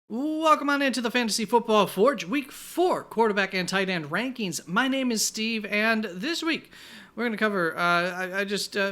Welcome on into the Fantasy Football Forge Week 4 quarterback and tight end rankings. My name is Steve, and this week we're going to cover,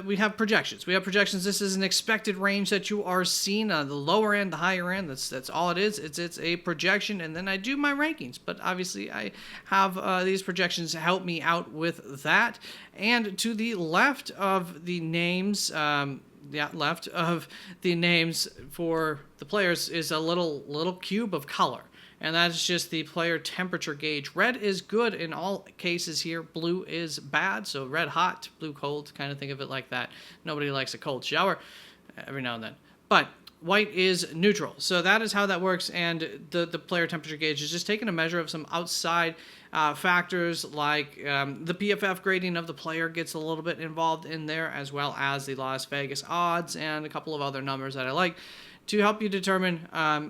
we have projections. This is an expected range that you are seeing on the lower end, the higher end. That's all it is. It's a projection, and then I do my rankings. But obviously, I have these projections help me out with that. And to the left of the names, left of the names for the players is a little cube of color, and that's just the player temperature gauge. Red is good in all cases here. Blue is bad, so red hot, blue cold. Kind of think of it like that. Nobody likes a cold shower every now and then, but white is neutral. So that is how that works, and the player temperature gauge is just taking a measure of some outside factors like the PFF grading of the player gets a little bit involved in there, as well as the Las Vegas odds and a couple of other numbers that I like to help you determine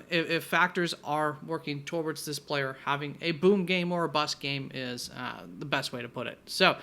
if factors are working towards this player having a boom game or a bust game is the best way to put it. So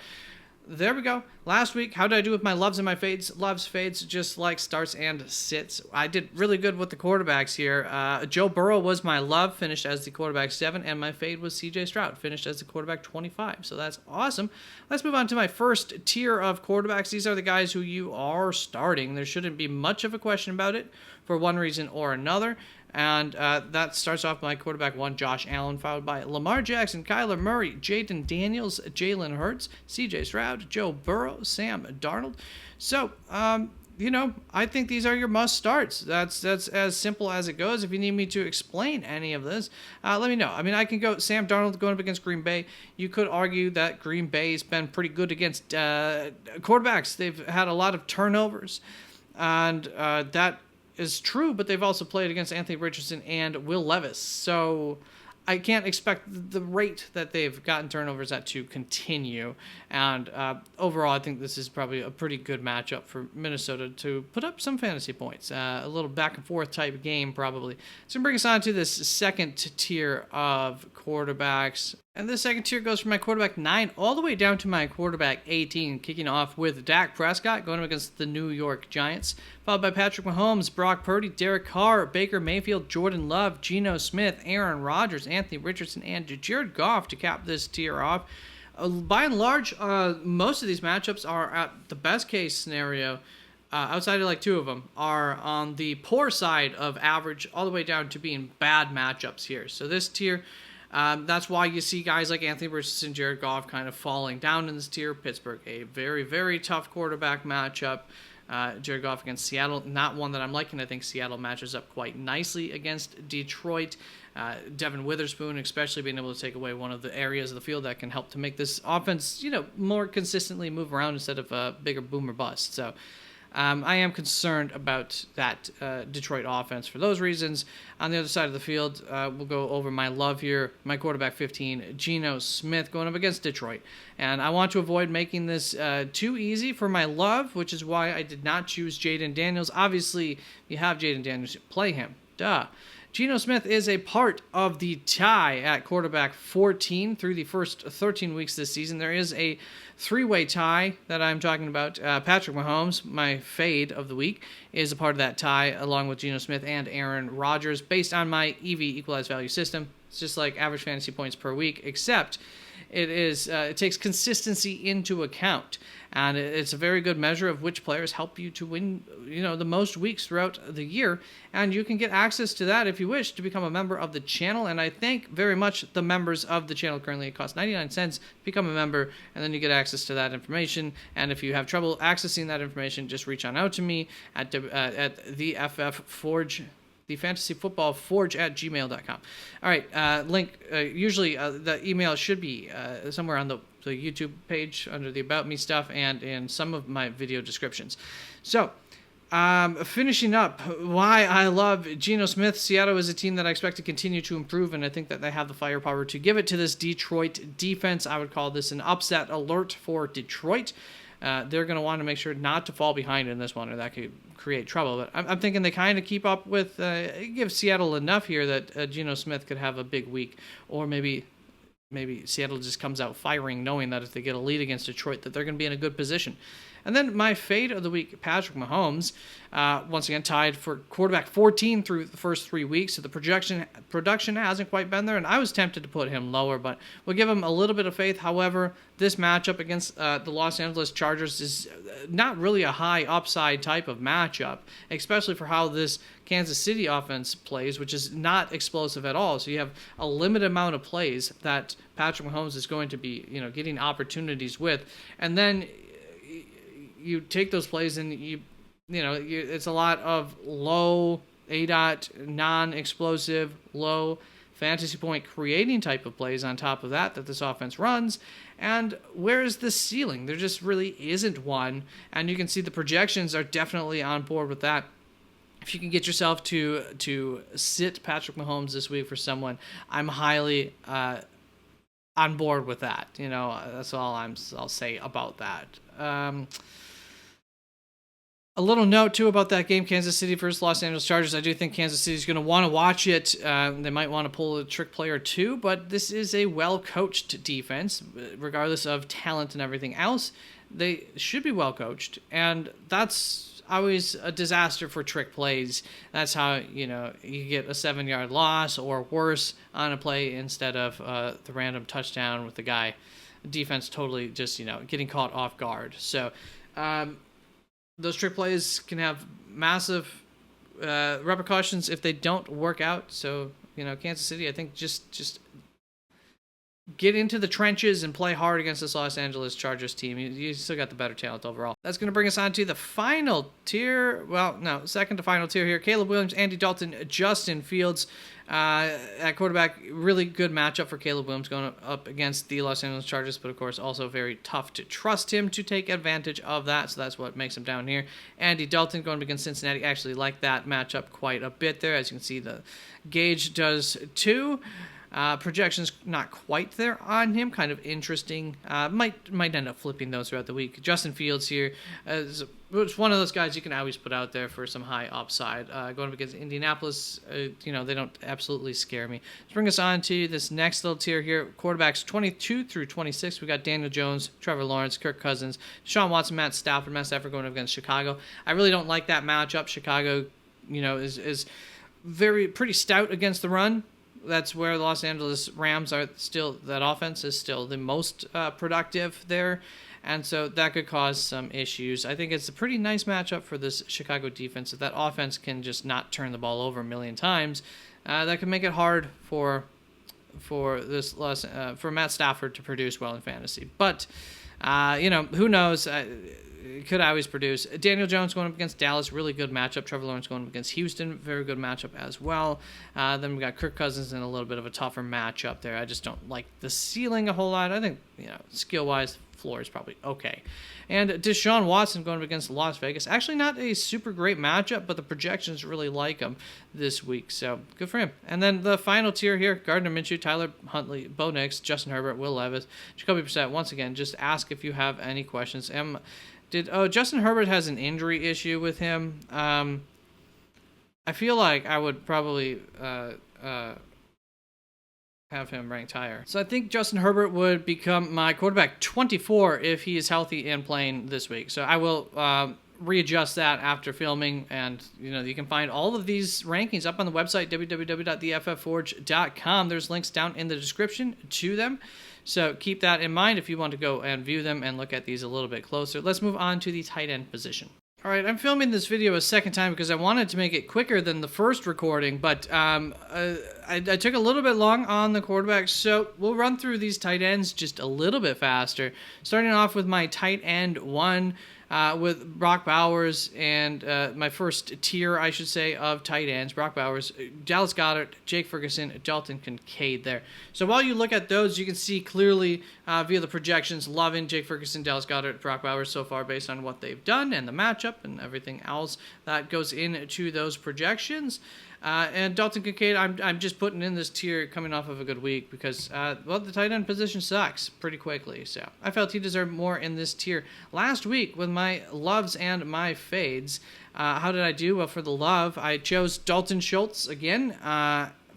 there we go. Last week, how did I do with my loves and my fades? Loves, fades, just like starts and sits. I did really good with the quarterbacks here. Joe Burrow was my love, finished as the quarterback 7, and my fade was CJ Stroud, finished as the quarterback 25. So that's awesome. Let's move on to my first tier of quarterbacks. These are the guys who you are starting. There shouldn't be much of a question about it for one reason or another. And that starts off my quarterback 1, Josh Allen, followed by Lamar Jackson, Kyler Murray, Jaden Daniels, Jalen Hurts, CJ Stroud, Joe Burrow, Sam Darnold. So, I think these are your must starts. That's as simple as it goes. If you need me to explain any of this, let me know. I mean, I can go Sam Darnold going up against Green Bay. You could argue that Green Bay's been pretty good against quarterbacks. They've had a lot of turnovers, and that is true, but they've also played against Anthony Richardson and Will Levis. So I can't expect the rate that they've gotten turnovers at to continue. And overall, I think this is probably a pretty good matchup for Minnesota to put up some fantasy points. A little back and forth type game, probably. So bring us on to this second tier of quarterbacks. And this second tier goes from my quarterback 9 all the way down to my quarterback 18, kicking off with Dak Prescott going up against the New York Giants, followed by Patrick Mahomes, Brock Purdy, Derek Carr, Baker Mayfield, Jordan Love, Geno Smith, Aaron Rodgers, Anthony Richardson, and Jared Goff to cap this tier off. By and large, most of these matchups are at the best case scenario. Outside of like two of them, are on the poor side of average all the way down to being bad matchups here. So this tier, that's why you see guys like Anthony Richardson, Jared Goff kind of falling down in this tier. Pittsburgh, a very, very tough quarterback matchup. Jared Goff against Seattle, not one that I'm liking. I think Seattle matches up quite nicely against Detroit. Devin Witherspoon, especially being able to take away one of the areas of the field that can help to make this offense, more consistently move around instead of a bigger boom or bust. So I am concerned about that Detroit offense for those reasons. On the other side of the field, we'll go over my love here. My quarterback 15, Geno Smith, going up against Detroit. And I want to avoid making this too easy for my love, which is why I did not choose Jaden Daniels. Obviously, you have Jaden Daniels, play him. Duh. Geno Smith is a part of the tie at quarterback 14 through the first 13 weeks this season. There is a three-way tie that I'm talking about. Patrick Mahomes, my fade of the week, is a part of that tie, along with Geno Smith and Aaron Rodgers, based on my EV equalized value system. It's just like average fantasy points per week, except it takes consistency into account, and it's a very good measure of which players help you to win, the most weeks throughout the year. And you can get access to that if you wish to become a member of the channel. And I thank very much the members of the channel. Currently, it costs 99 cents to become a member, and then you get access to that information. And if you have trouble accessing that information, just reach on out to me at the FF Forge. The Fantasy Football Forge at gmail.com. All right, link. Usually the email should be somewhere on the YouTube page under the About Me stuff and in some of my video descriptions. So, finishing up, why I love Geno Smith. Seattle is a team that I expect to continue to improve, and I think that they have the firepower to give it to this Detroit defense. I would call this an upset alert for Detroit. They're going to want to make sure not to fall behind in this one, or that could create trouble. But I'm thinking they kind of keep up with, give Seattle enough here that Geno Smith could have a big week, or maybe Seattle just comes out firing, knowing that if they get a lead against Detroit, that they're going to be in a good position. And then my fade of the week, Patrick Mahomes, once again tied for quarterback 14 through the first 3 weeks. So the production hasn't quite been there, and I was tempted to put him lower, but we'll give him a little bit of faith. However, this matchup against the Los Angeles Chargers is not really a high upside type of matchup, especially for how this Kansas City offense plays, which is not explosive at all. So you have a limited amount of plays that Patrick Mahomes is going to be, getting opportunities with, and then you take those plays and it's a lot of low ADOT, non-explosive, low fantasy point creating type of plays on top of that this offense runs. And where is the ceiling? There just really isn't one. And you can see the projections are definitely on board with that. If you can get yourself to sit Patrick Mahomes this week for someone, I'm highly on board with that. That's all I'll say about that. A little note, too, about that game, Kansas City versus Los Angeles Chargers. I do think Kansas City is going to want to watch it. They might want to pull a trick play or two, but this is a well-coached defense, regardless of talent and everything else. They should be well-coached, and that's always a disaster for trick plays. That's how, you get a 7-yard loss or worse on a play instead of the random touchdown with the guy. Defense totally just, getting caught off guard. So, those trick plays can have massive repercussions if they don't work out. So, Kansas City, I think just get into the trenches and play hard against this Los Angeles Chargers team. You still got the better talent overall. That's going to bring us on to the final tier. Well, no, second to final tier here. Caleb Williams, Andy Dalton, Justin Fields. At quarterback, really good matchup for Caleb Williams going up against the Los Angeles Chargers, but of course also very tough to trust him to take advantage of that, so that's what makes him down here. Andy Dalton going up against Cincinnati, actually like that matchup quite a bit there. As you can see, the gauge does too. Projections not quite there on him, kind of interesting. Might end up flipping those throughout the week. Justin Fields here is one of those guys you can always put out there for some high upside. Going up against Indianapolis, they don't absolutely scare me. Let's bring us on to this next little tier here. Quarterbacks 22 through 26. We got Daniel Jones, Trevor Lawrence, Kirk Cousins, Deshaun Watson, Matt Stafford. Matt Stafford going up against Chicago. I really don't like that matchup. Chicago, is pretty stout against the run. That's where the Los Angeles Rams are still, that offense is still the most productive there. And so that could cause some issues. I think it's a pretty nice matchup for this Chicago defense. If that offense can just not turn the ball over a million times, that could make it hard for Matt Stafford to produce well in fantasy. But, who knows? Could always produce. Daniel Jones going up against Dallas, really good matchup. Trevor Lawrence going up against Houston, very good matchup as well. Then we got Kirk Cousins in a little bit of a tougher matchup there. I just don't like the ceiling a whole lot. I think, skill-wise, floor is probably okay. And Deshaun Watson going up against Las Vegas. Actually not a super great matchup, but the projections really like him this week, so good for him. And then the final tier here, Gardner Minshew, Tyler Huntley, Bo Nix, Justin Herbert, Will Levis, Jacoby Brissett. Once again, just ask if you have any questions. Justin Herbert has an injury issue with him. I feel like I would probably have him ranked higher. So I think Justin Herbert would become my quarterback 24 if he is healthy and playing this week. So I will readjust that after filming, and you can find all of these rankings up on the website www.theFFForge.com. There's links down in the description to them. So keep that in mind if you want to go and view them and look at these a little bit closer. Let's move on to the tight end position. All right, I'm filming this video a second time because I wanted to make it quicker than the first recording, but I took a little bit long on the quarterbacks, so we'll run through these tight ends just a little bit faster. Starting off with my tight end one, with Brock Bowers and my first tier, I should say, of tight ends. Brock Bowers, Dallas Goedert, Jake Ferguson, Dalton Kincaid there. So while you look at those, you can see clearly via the projections, loving Jake Ferguson, Dallas Goedert, Brock Bowers so far based on what they've done and the matchup and everything else that goes into those projections. And Dalton Kincaid, I'm just putting in this tier coming off of a good week because, the tight end position sucks pretty quickly. So I felt he deserved more in this tier. Last week with my loves and my fades, how did I do? Well, for the love, I chose Dalton Schultz again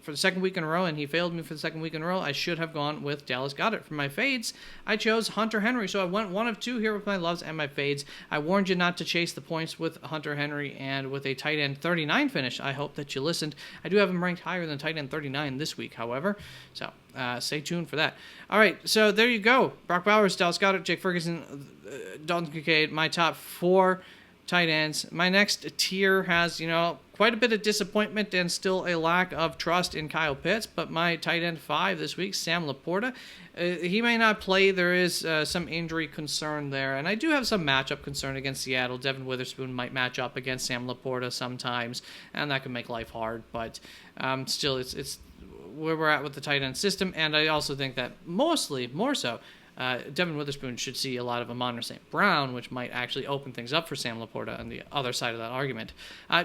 for the second week in a row, and he failed me for the second week in a row. I should have gone with Dallas Goedert. For my fades, I chose Hunter Henry. So I went 1 of 2 here with my loves and my fades. I warned you not to chase the points with Hunter Henry, and with a tight end 39 finish, I hope that you listened. I do have him ranked higher than tight end 39 this week, however. So stay tuned for that. All right, so there you go. Brock Bowers, Dallas Goedert, Jake Ferguson, Dalton Kincaid, my top 4 tight ends. My next tier has, quite a bit of disappointment and still a lack of trust in Kyle Pitts, but my tight end 5 this week, Sam Laporta, he may not play. There is some injury concern there, and I do have some matchup concern against Seattle. Devin Witherspoon might match up against Sam Laporta sometimes, and that can make life hard, but still, it's where we're at with the tight end system, and I also think that more so, Devin Witherspoon should see a lot of Amon St. Brown, which might actually open things up for Sam Laporta on the other side of that argument.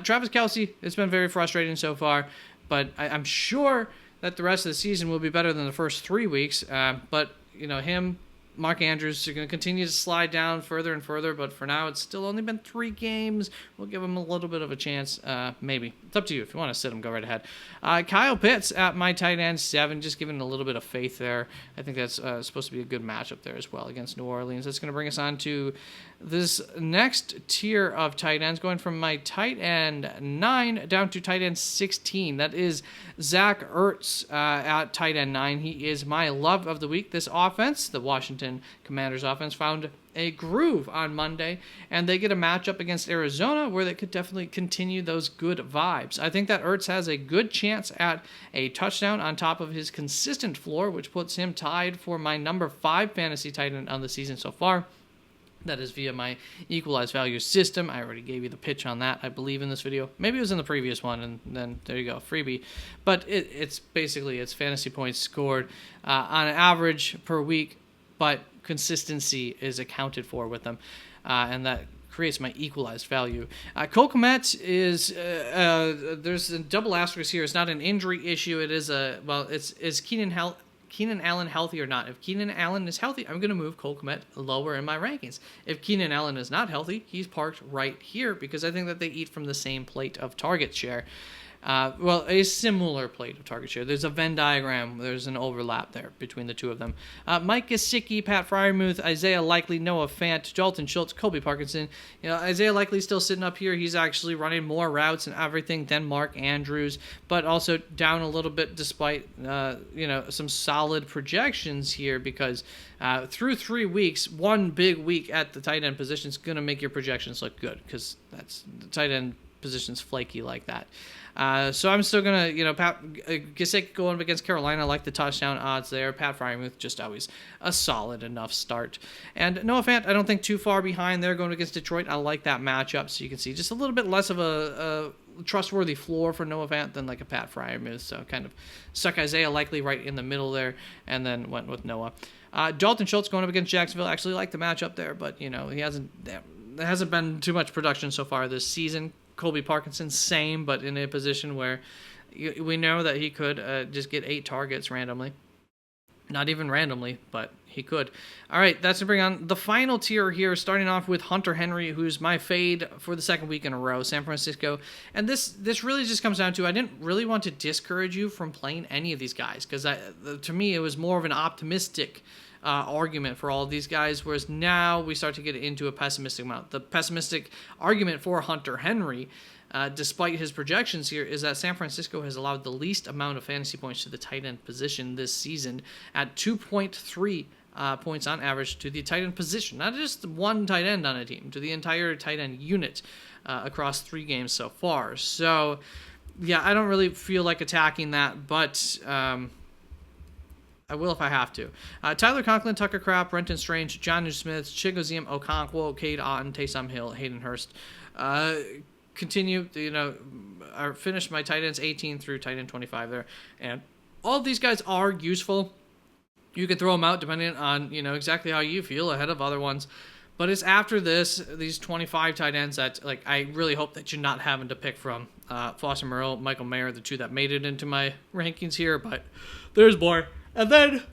Travis Kelce, it's been very frustrating so far, but I'm sure that the rest of the season will be better than the first 3 weeks. But, him, Mark Andrews are going to continue to slide down further and further, but for now it's still only been 3 games. We'll give him a little bit of a chance, maybe. It's up to you. If you want to sit him, go right ahead. Kyle Pitts at my tight end 7, just giving a little bit of faith there. I think that's supposed to be a good matchup there as well against New Orleans. That's going to bring us on to this next tier of tight ends, going from my tight end 9 down to tight end 16. That is Zach Ertz at tight end 9. He is my love of the week. This offense, the Washington Commanders offense, found a groove on Monday, and they get a matchup against Arizona where they could definitely continue those good vibes. I think that Ertz has a good chance at a touchdown on top of his consistent floor, which puts him tied for my number 5 fantasy tight end on the season so far. That is via my equalized value system. I already gave you the pitch on that, I believe, in this video. Maybe it was in the previous one, and then there you go, freebie. But it's fantasy points scored on average per week, but consistency is accounted for with them, and that creates my equalized value. Cole Kmet is, there's a double asterisk here. It's not an injury issue. It is is Keenan Allen healthy or not? If Keenan Allen is healthy, I'm going to move Cole Kmet lower in my rankings. If Keenan Allen is not healthy, he's parked right here because I think that they eat from the same plate of target share. A similar plate of target share. There's a Venn diagram. There's an overlap there between the two of them. Mike Gesicki, Pat Freiermuth, Isaiah Likely, Noah Fant, Dalton Schultz, Colby Parkinson. Isaiah Likely's still sitting up here. He's actually running more routes and everything than Mark Andrews, but also down a little bit despite, some solid projections here because through 3 weeks, one big week at the tight end position is going to make your projections look good because that's the tight end position's flaky like that. So I'm still going to, Pat Gesicki going up against Carolina. I like the touchdown odds there. Pat Freiermuth, just always a solid enough start. And Noah Fant, I don't think too far behind there going against Detroit. I like that matchup. So you can see just a little bit less of a trustworthy floor for Noah Fant than like a Pat Freiermuth. So kind of stuck Isaiah Likely right in the middle there and then went with Noah. Dalton Schultz going up against Jacksonville. I actually like the matchup there, but, there hasn't been too much production so far this season. Colby Parkinson, same, but in a position where we know that he could just get 8 targets randomly. Not even randomly, but he could. All right, that's going to bring on the final tier here, starting off with Hunter Henry, who's my fade for the second week in a row, San Francisco. And this really just comes down to I didn't really want to discourage you from playing any of these guys because to me it was more of an optimistic argument for all of these guys, whereas now we start to get into a pessimistic amount. The pessimistic argument for Hunter Henry, despite his projections here, is that San Francisco has allowed the least amount of fantasy points to the tight end position this season at 2.3 points on average to the tight end position, not just one tight end on a team, to the entire tight end unit across 3 games so far. So, yeah, I don't really feel like attacking that, but I will if I have to. Tyler Conklin, Tucker Kraft, Brenton Strange, Jonnu Smith, Chigoziem Okonkwo, Cade Otton, Taysom Hill, Hayden Hurst. Continue, I finished my tight ends 18 through tight end 25 there. And all of these guys are useful. You can throw them out depending on, exactly how you feel ahead of other ones. But it's after these 25 tight ends that, I really hope that you're not having to pick from. Foster Moreau, Michael Mayer, the 2 that made it into my rankings here, but there's more. And then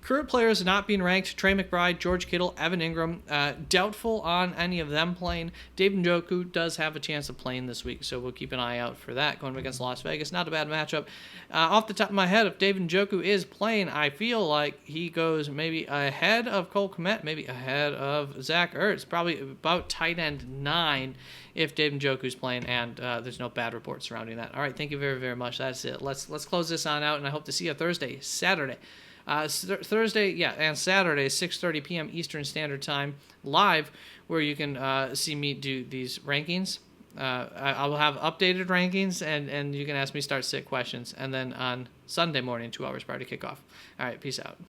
Current players not being ranked: Trey McBride, George Kittle, Evan Ingram. Doubtful on any of them playing. David Njoku does have a chance of playing this week, so we'll keep an eye out for that. Going against Las Vegas, not a bad matchup. Off the top of my head, if David Njoku is playing, I feel like he goes maybe ahead of Cole Kmet, maybe ahead of Zach Ertz, probably about tight end 9 if David Njoku's playing, and there's no bad reports surrounding that. All right, thank you very, very much. That's it. Let's close this on out, and I hope to see you Thursday, Saturday. Thursday, and Saturday, 6:30 p.m. Eastern Standard Time, live, where you can see me do these rankings. I will have updated rankings, and you can ask me start-sit questions. And then on Sunday morning, 2 hours prior to kickoff. All right, peace out.